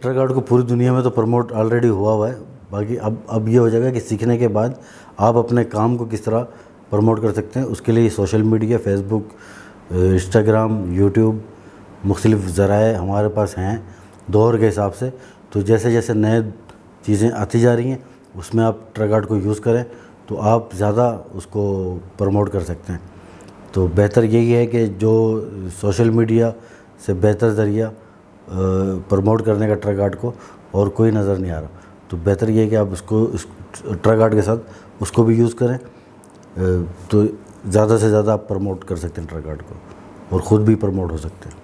Truck art को पूरी दुनिया में तो प्रमोट ऑलरेडी हुआ है। बाकी अब ये हो जाएगा कि सीखने के बाद आप अपने काम को किस तरह प्रमोट कर सकते हैं। उसके लिए social media, Facebook, Instagram, YouTube, मुख्तलिफ ज़राए हमारे पास हैं दौर के हिसाब से। तो जैसे जैसे नए चीज़ें आती जा रही हैं उसमें आप ट्रक आर्ट को यूज़ करें तो आप ज़्यादा उसको प्रमोट कर सकते हैं। तो बेहतर यही है कि जो सोशल मीडिया से बेहतर ज़रिया प्रमोट करने का ट्रक आर्ट को और कोई नज़र नहीं आ रहा। तो बेहतर ये है कि आप उसको इस ट्रक आर्ट के साथ उसको भी यूज़ करें, तो ज़्यादा से ज़्यादा आप प्रमोट कर सकते हैं ट्रक आर्ट को और ख़ुद भी प्रमोट हो सकते हैं।